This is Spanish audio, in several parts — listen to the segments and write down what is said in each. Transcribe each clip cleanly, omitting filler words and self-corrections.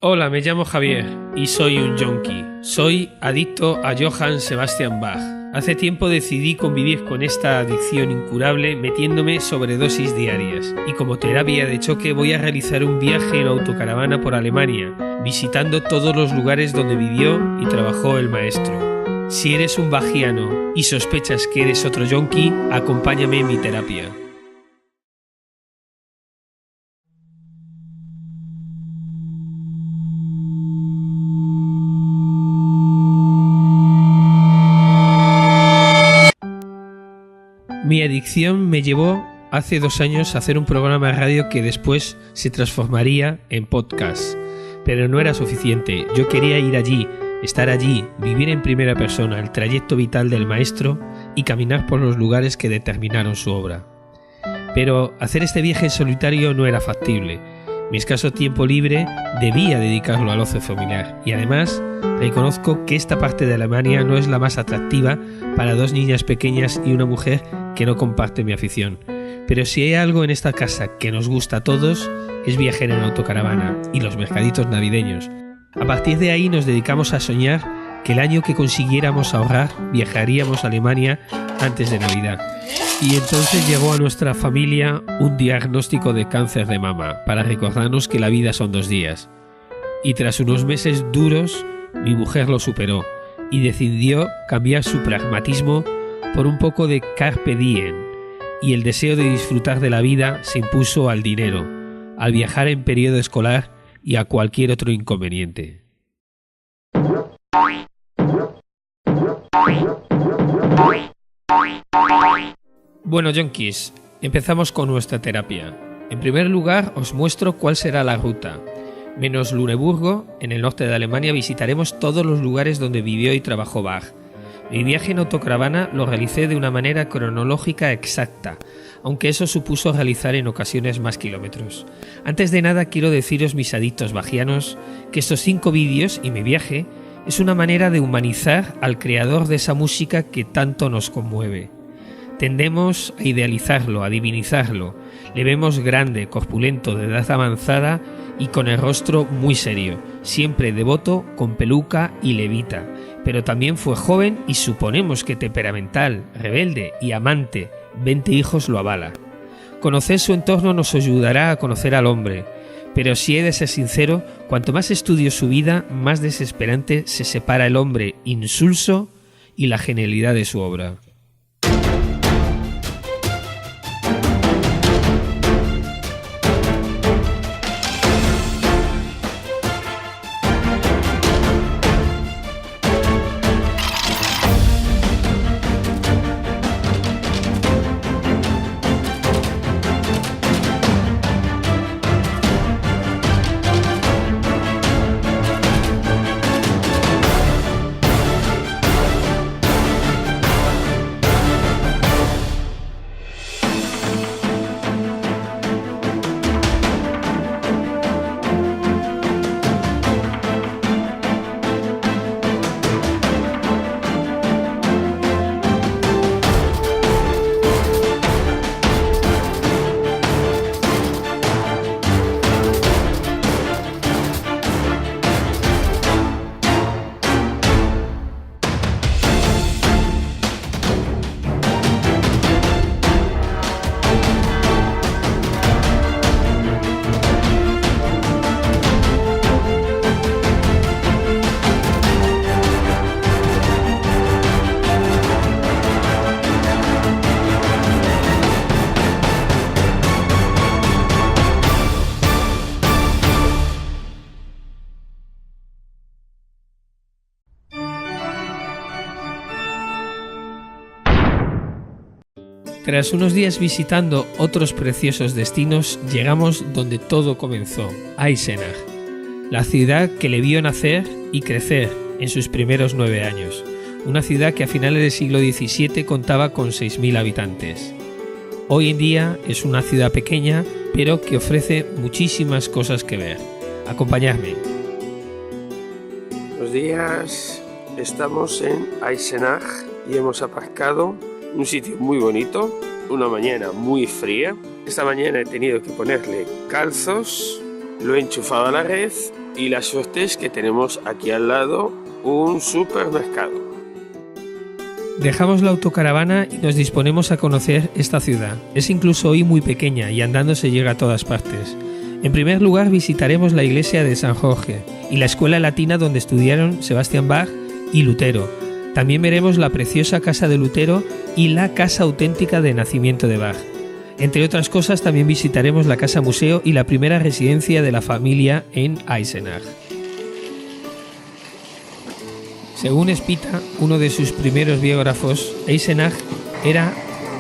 Hola, me llamo Javier y soy un yonki. Soy adicto a Johann Sebastian Bach. Hace tiempo decidí convivir con esta adicción incurable metiéndome sobredosis diarias. Y como terapia de choque voy a realizar un viaje en autocaravana por Alemania, visitando todos los lugares donde vivió y trabajó el maestro. Si eres un bajiano y sospechas que eres otro yonki, acompáñame en mi terapia. Mi adicción me llevó hace 2 años a hacer un programa de radio que después se transformaría en podcast. Pero no era suficiente, yo quería ir allí, estar allí, vivir en primera persona el trayecto vital del maestro y caminar por los lugares que determinaron su obra. Pero hacer este viaje en solitario no era factible. Mi escaso tiempo libre debía dedicarlo al ocio familiar y además reconozco que esta parte de Alemania no es la más atractiva para 2 niñas pequeñas y una mujer que no comparte mi afición. Pero si hay algo en esta casa que nos gusta a todos es viajar en autocaravana y los mercaditos navideños. A partir de ahí nos dedicamos a soñar que el año que consiguiéramos ahorrar viajaríamos a Alemania antes de Navidad. Y entonces llegó a nuestra familia un diagnóstico de cáncer de mama para recordarnos que la vida son 2 días. Y tras unos meses duros, mi mujer lo superó y decidió cambiar su pragmatismo por un poco de carpe diem, y el deseo de disfrutar de la vida se impuso al dinero, al viajar en periodo escolar y a cualquier otro inconveniente. Bueno, yonkis, empezamos con nuestra terapia. En primer lugar, os muestro cuál será la ruta. Menos Luneburgo, en el norte de Alemania, visitaremos todos los lugares donde vivió y trabajó Bach. Mi viaje en autocaravana lo realicé de una manera cronológica exacta, aunque eso supuso realizar en ocasiones más kilómetros. Antes de nada quiero deciros, mis adictos bajianos, que estos 5 vídeos y mi viaje es una manera de humanizar al creador de esa música que tanto nos conmueve. Tendemos a idealizarlo, a divinizarlo. Le vemos grande, corpulento, de edad avanzada y con el rostro muy serio, siempre devoto, con peluca y levita. Pero también fue joven y suponemos que temperamental, rebelde y amante. 20 hijos lo avala. Conocer su entorno nos ayudará a conocer al hombre. Pero si he de ser sincero, cuanto más estudio su vida, más desesperante se separa el hombre insulso y la genialidad de su obra. Tras unos días visitando otros preciosos destinos, llegamos donde todo comenzó, Eisenach, la ciudad que le vio nacer y crecer en sus primeros 9 años, una ciudad que a finales del siglo XVII contaba con 6.000 habitantes. Hoy en día es una ciudad pequeña, pero que ofrece muchísimas cosas que ver. Acompañadme. Buenos días, estamos en Eisenach y hemos aparcado en un sitio muy bonito, una mañana muy fría. Esta mañana he tenido que ponerle calzos, lo he enchufado a la red Y la suerte es que tenemos aquí al lado un supermercado. Dejamos la autocaravana y nos disponemos a conocer esta ciudad. Es incluso hoy muy pequeña y andando se llega a todas partes. En primer lugar visitaremos la iglesia de San Jorge y la escuela latina donde estudiaron Sebastian Bach y Lutero. También veremos la preciosa casa de Lutero y la casa auténtica de nacimiento de Bach. Entre otras cosas también visitaremos la casa museo y la primera residencia de la familia en Eisenach. Según Spita, uno de sus primeros biógrafos, Eisenach era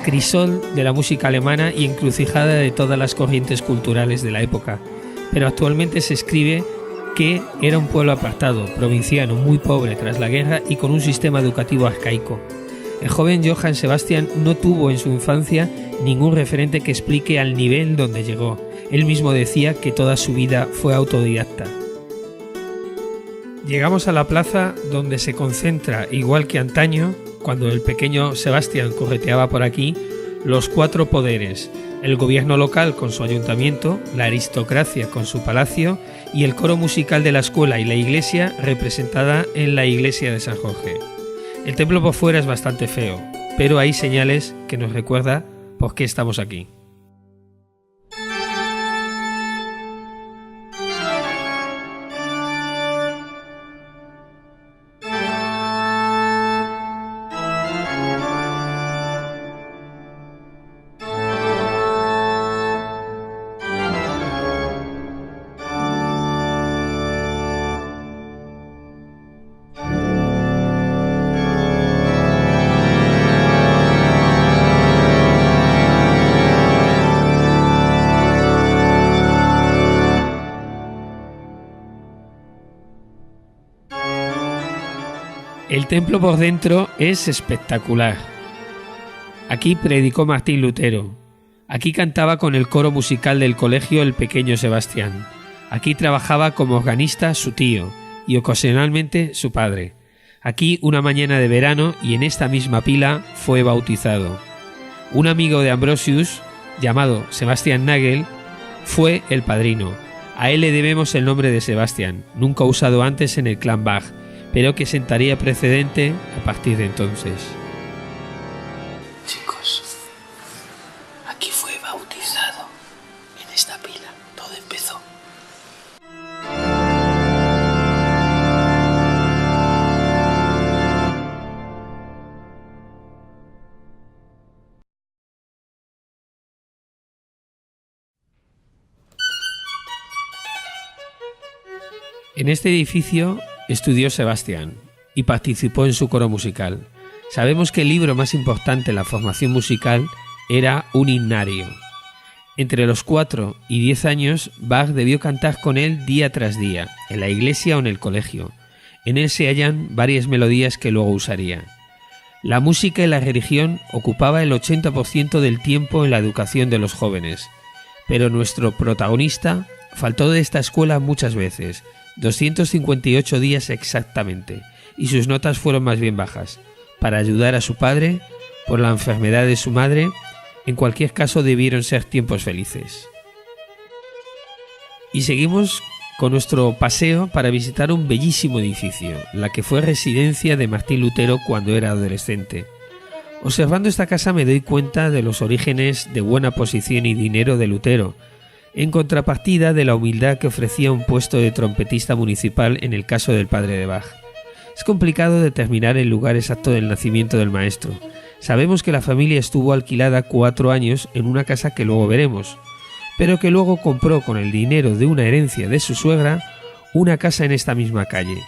crisol de la música alemana y encrucijada de todas las corrientes culturales de la época, pero actualmente se escribe que era un pueblo apartado, provinciano, muy pobre tras la guerra y con un sistema educativo arcaico. El joven Johann Sebastian no tuvo en su infancia ningún referente que explique al nivel donde llegó. Él mismo decía que toda su vida fue autodidacta. Llegamos a la plaza donde se concentra, igual que antaño, cuando el pequeño Sebastián correteaba por aquí, los 4 poderes: el gobierno local con su ayuntamiento, la aristocracia con su palacio y el coro musical de la escuela y la iglesia representada en la iglesia de San Jorge. El templo por fuera es bastante feo, pero hay señales que nos recuerda por qué estamos aquí. El templo por dentro es espectacular. Aquí predicó Martín Lutero. Aquí cantaba con el coro musical del colegio el pequeño Sebastián. Aquí trabajaba como organista su tío y ocasionalmente su padre. Aquí una mañana de verano y en esta misma pila fue bautizado. Un amigo de Ambrosius, llamado Sebastian Nagel, fue el padrino. A él le debemos el nombre de Sebastián, nunca usado antes en el clan Bach, pero que sentaría precedente a partir de entonces. Chicos, aquí fue bautizado. En esta pila todo empezó. En este edificio estudió Sebastián y participó en su coro musical. Sabemos que el libro más importante en la formación musical era un himnario. Entre los 4 y 10 años, Bach debió cantar con él día tras día, en la iglesia o en el colegio. En él se hallan varias melodías que luego usaría. La música y la religión ocupaba el 80% del tiempo en la educación de los jóvenes, pero nuestro protagonista faltó de esta escuela muchas veces, 258 días exactamente, y sus notas fueron más bien bajas. Para ayudar a su padre, por la enfermedad de su madre, en cualquier caso debieron ser tiempos felices. Y seguimos con nuestro paseo para visitar un bellísimo edificio, la que fue residencia de Martín Lutero cuando era adolescente. Observando esta casa me doy cuenta de los orígenes de buena posición y dinero de Lutero, en contrapartida de la humildad que ofrecía un puesto de trompetista municipal en el caso del padre de Bach. Es complicado determinar el lugar exacto del nacimiento del maestro. Sabemos que la familia estuvo alquilada 4 años en una casa que luego veremos, pero que luego compró con el dinero de una herencia de su suegra una casa en esta misma calle.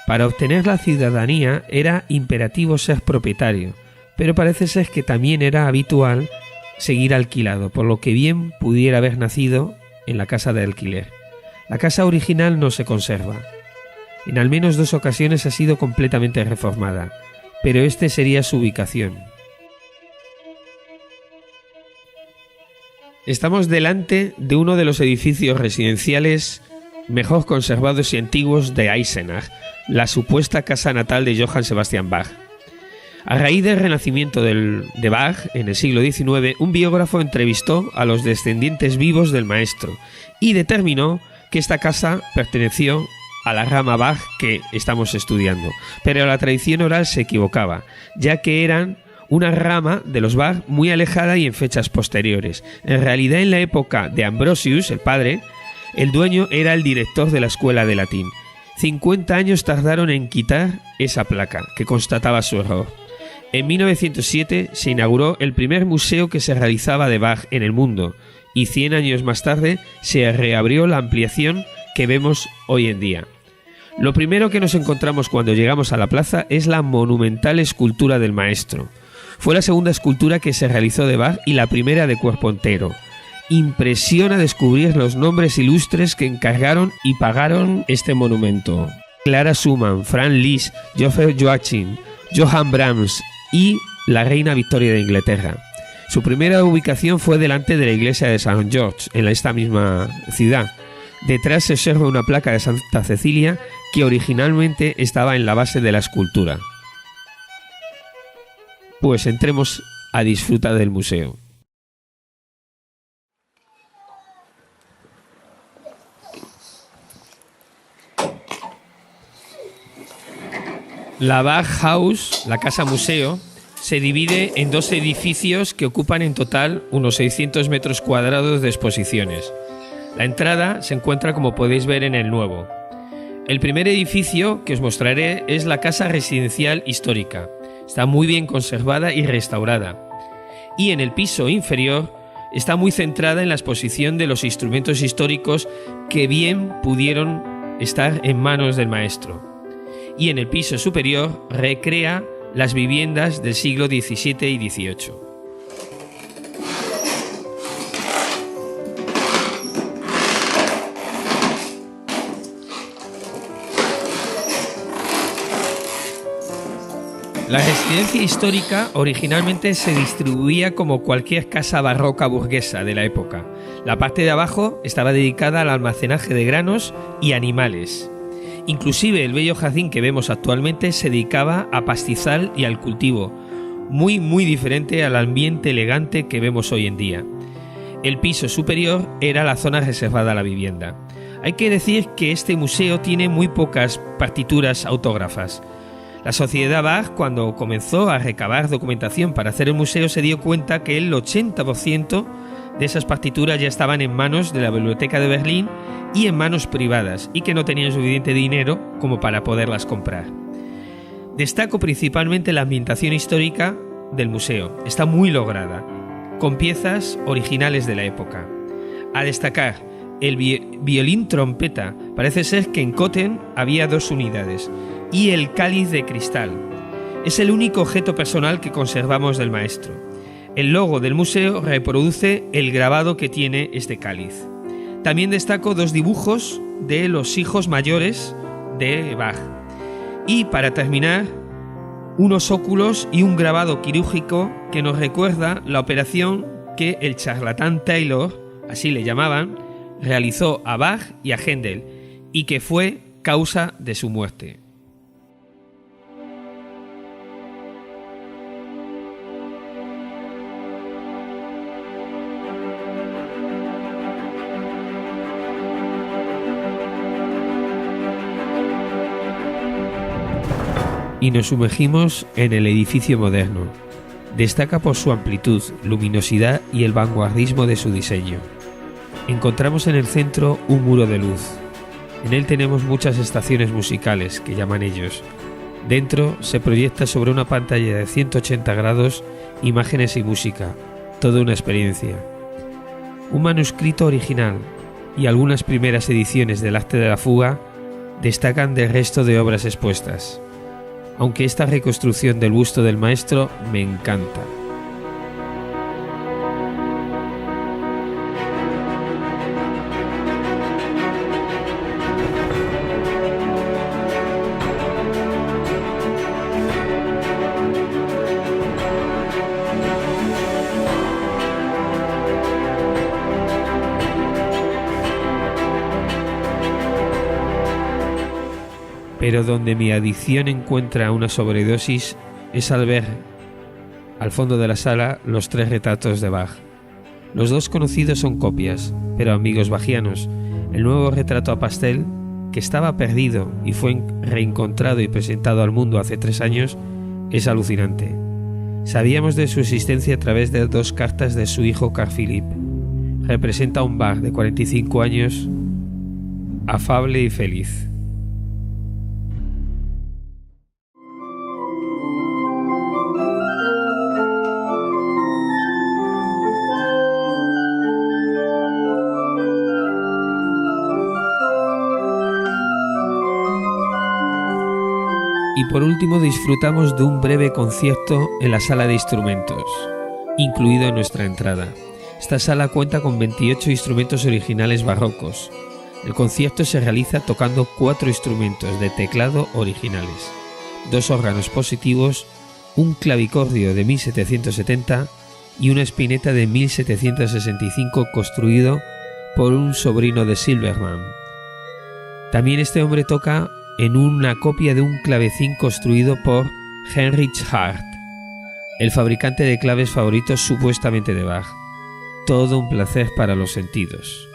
Para obtener la ciudadanía era imperativo ser propietario, pero parece ser que también era habitual seguir alquilado, por lo que bien pudiera haber nacido en la casa de alquiler. La casa original no se conserva. En al menos 2 ocasiones ha sido completamente reformada, pero este sería su ubicación. Estamos delante de uno de los edificios residenciales mejor conservados y antiguos de Eisenach, la supuesta casa natal de Johann Sebastian Bach. A raíz del renacimiento de Bach en el siglo XIX, un biógrafo entrevistó a los descendientes vivos del maestro y determinó que esta casa perteneció a la rama Bach que estamos estudiando, pero la tradición oral se equivocaba, ya que eran una rama de los Bach muy alejada y en fechas posteriores. En realidad, en la época de Ambrosius, el padre, el dueño era el director de la escuela de latín. 50 años tardaron en quitar esa placa que constataba su error. En 1907 se inauguró el primer museo que se realizaba de Bach en el mundo, y 100 años más tarde se reabrió la ampliación que vemos hoy en día. Lo primero que nos encontramos cuando llegamos a la plaza es la monumental escultura del maestro. Fue la segunda escultura que se realizó de Bach y la primera de cuerpo entero. Impresiona descubrir los nombres ilustres que encargaron y pagaron este monumento. Clara Schumann, Franz Liszt, Joseph Joachim, Johann Brahms y la reina Victoria de Inglaterra. Su primera ubicación fue delante de la iglesia de St. George, en esta misma ciudad. Detrás se observa una placa de Santa Cecilia que originalmente estaba en la base de la escultura. Pues entremos a disfrutar del museo. La Bach House, la casa museo, se divide en dos edificios que ocupan en total unos 600 metros cuadrados de exposiciones. La entrada se encuentra, como podéis ver, en el nuevo. El primer edificio que os mostraré es la casa residencial histórica. Está muy bien conservada y restaurada. Y en el piso inferior está muy centrada en la exposición de los instrumentos históricos que bien pudieron estar en manos del maestro. Y en el piso superior recrea las viviendas del siglo XVII y XVIII. La residencia histórica originalmente se distribuía como cualquier casa barroca burguesa de la época. La parte de abajo estaba dedicada al almacenaje de granos y animales. Inclusive el bello jardín que vemos actualmente se dedicaba a pastizal y al cultivo, muy diferente al ambiente elegante que vemos hoy en día. El piso superior era la zona reservada a la vivienda. Hay que decir que este museo tiene muy pocas partituras autógrafas. La sociedad Bach, cuando comenzó a recabar documentación para hacer el museo, se dio cuenta que el 80% de esas partituras ya estaban en manos de la Biblioteca de Berlín y en manos privadas, y que no tenían suficiente dinero como para poderlas comprar. Destaco principalmente la ambientación histórica del museo. Está muy lograda, con piezas originales de la época. A destacar, el violín trompeta. Parece ser que en Köthen había 2 unidades. Y el cáliz de cristal. Es el único objeto personal que conservamos del maestro. El logo del museo reproduce el grabado que tiene este cáliz. También destaco 2 dibujos de los hijos mayores de Bach. Y para terminar, unos óculos y un grabado quirúrgico que nos recuerda la operación que el charlatán Taylor, así le llamaban, realizó a Bach y a Händel, y que fue causa de su muerte. Y nos sumergimos en el edificio moderno. Destaca por su amplitud, luminosidad y el vanguardismo de su diseño. Encontramos en el centro un muro de luz. En él tenemos muchas estaciones musicales, que llaman ellos. Dentro se proyecta sobre una pantalla de 180 grados imágenes y música, toda una experiencia. Un manuscrito original y algunas primeras ediciones del Arte de la Fuga destacan del resto de obras expuestas. Aunque esta reconstrucción del busto del maestro me encanta. Pero donde mi adicción encuentra una sobredosis es al ver, al fondo de la sala, los 3 retratos de Bach. Los 2 conocidos son copias, pero amigos bachianos. El nuevo retrato a pastel, que estaba perdido y fue reencontrado y presentado al mundo hace 3 años, es alucinante. Sabíamos de su existencia a través de 2 cartas de su hijo Carl Philipp. Representa un Bach de 45 años, afable y feliz. Y por último disfrutamos de un breve concierto en la sala de instrumentos, incluido en nuestra entrada. Esta sala cuenta con 28 instrumentos originales barrocos. El concierto se realiza tocando 4 instrumentos de teclado originales, 2 órganos positivos, un clavicordio de 1770 y una espineta de 1765 construido por un sobrino de Silbermann. También este hombre toca en una copia de un clavecín construido por Heinrich Hardt, el fabricante de claves favoritos supuestamente de Bach. Todo un placer para los sentidos.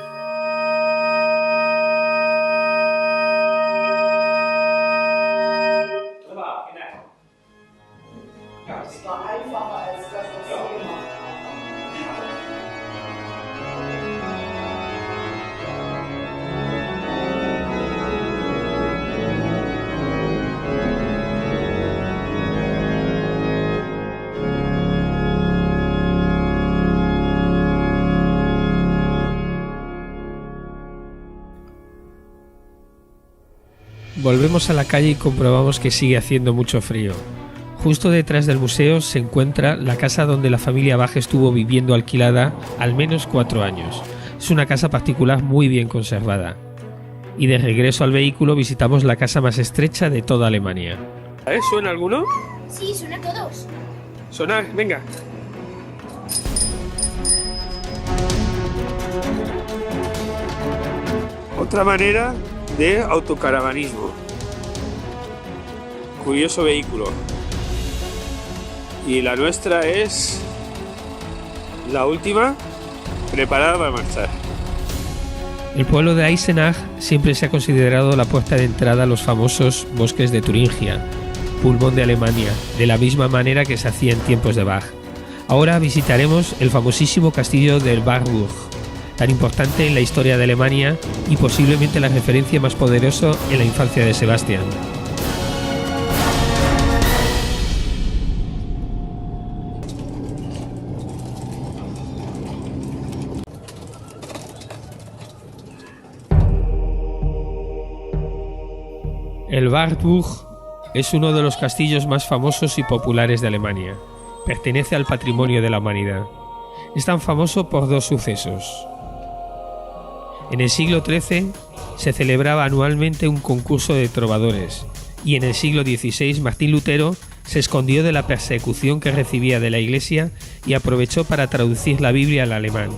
Volvemos a la calle y comprobamos que sigue haciendo mucho frío. Justo detrás del museo se encuentra la casa donde la familia Bach estuvo viviendo alquilada al menos 4 años. Es una casa particular muy bien conservada. Y de regreso al vehículo visitamos la casa más estrecha de toda Alemania. ¿Suena alguno? Sí, suena todos. Sonar, venga. Otra manera de autocaravanismo. Curioso vehículo. Y la nuestra es la última, preparada para marchar. El pueblo de Eisenach siempre se ha considerado la puerta de entrada a los famosos bosques de Turingia, pulmón de Alemania, de la misma manera que se hacía en tiempos de Bach. Ahora visitaremos el famosísimo castillo del Wartburg, tan importante en la historia de Alemania y posiblemente la referencia más poderosa en la infancia de Sebastian. El Wartburg es uno de los castillos más famosos y populares de Alemania. Pertenece al patrimonio de la humanidad. Es tan famoso por 2 sucesos. En el siglo XIII se celebraba anualmente un concurso de trovadores y en el siglo XVI Martín Lutero se escondió de la persecución que recibía de la Iglesia y aprovechó para traducir la Biblia al alemán.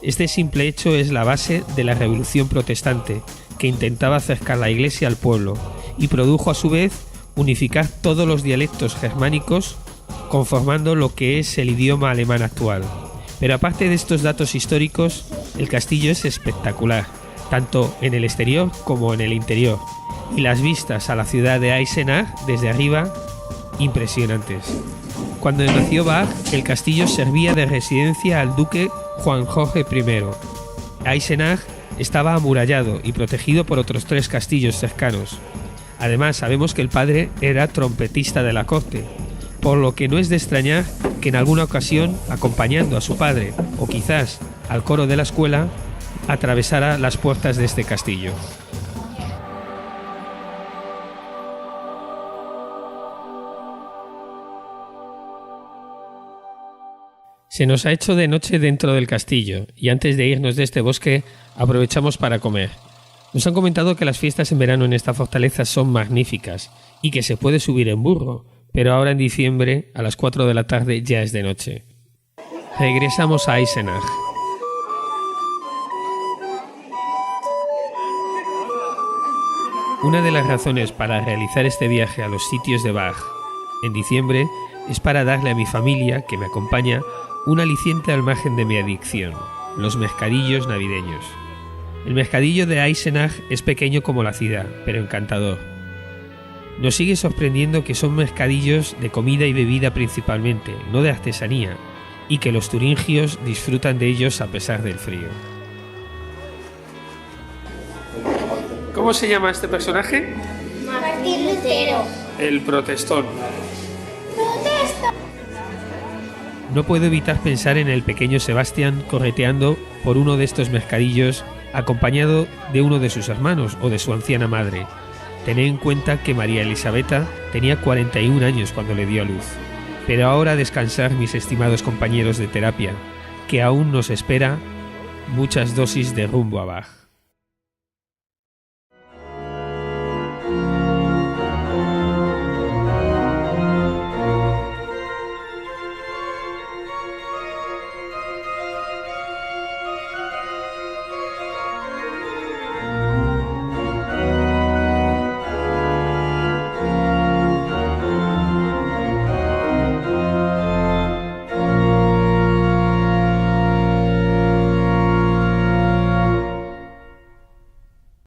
Este simple hecho es la base de la Revolución Protestante, que intentaba acercar la Iglesia al pueblo y produjo a su vez unificar todos los dialectos germánicos conformando lo que es el idioma alemán actual. Pero aparte de estos datos históricos, el castillo es espectacular, tanto en el exterior como en el interior, y las vistas a la ciudad de Eisenach desde arriba, impresionantes. Cuando nació Bach, el castillo servía de residencia al duque Juan Jorge I. Eisenach estaba amurallado y protegido por otros 3 castillos cercanos. Además, sabemos que el padre era trompetista de la corte, por lo que no es de extrañar que en alguna ocasión, acompañando a su padre o quizás al coro de la escuela, atravesara las puertas de este castillo. Se nos ha hecho de noche dentro del castillo y antes de irnos de este bosque aprovechamos para comer. Nos han comentado que las fiestas en verano en esta fortaleza son magníficas y que se puede subir en burro, pero ahora en diciembre a las 4 de la tarde ya es de noche. Regresamos a Eisenach. Una de las razones para realizar este viaje a los sitios de Bach en diciembre es para darle a mi familia, que me acompaña, un aliciente al margen de mi adicción, los mercadillos navideños. El mercadillo de Eisenach es pequeño como la ciudad, pero encantador. Nos sigue sorprendiendo que son mercadillos de comida y bebida principalmente, no de artesanía, y que los turingios disfrutan de ellos a pesar del frío. ¿Cómo se llama este personaje? Martín Lutero. El protestón. No puedo evitar pensar en el pequeño Sebastián correteando por uno de estos mercadillos acompañado de uno de sus hermanos o de su anciana madre. Tened en cuenta que María Elisabetta tenía 41 años cuando le dio a luz. Pero ahora a descansar, mis estimados compañeros de terapia, que aún nos espera muchas dosis de rumbo a Bach.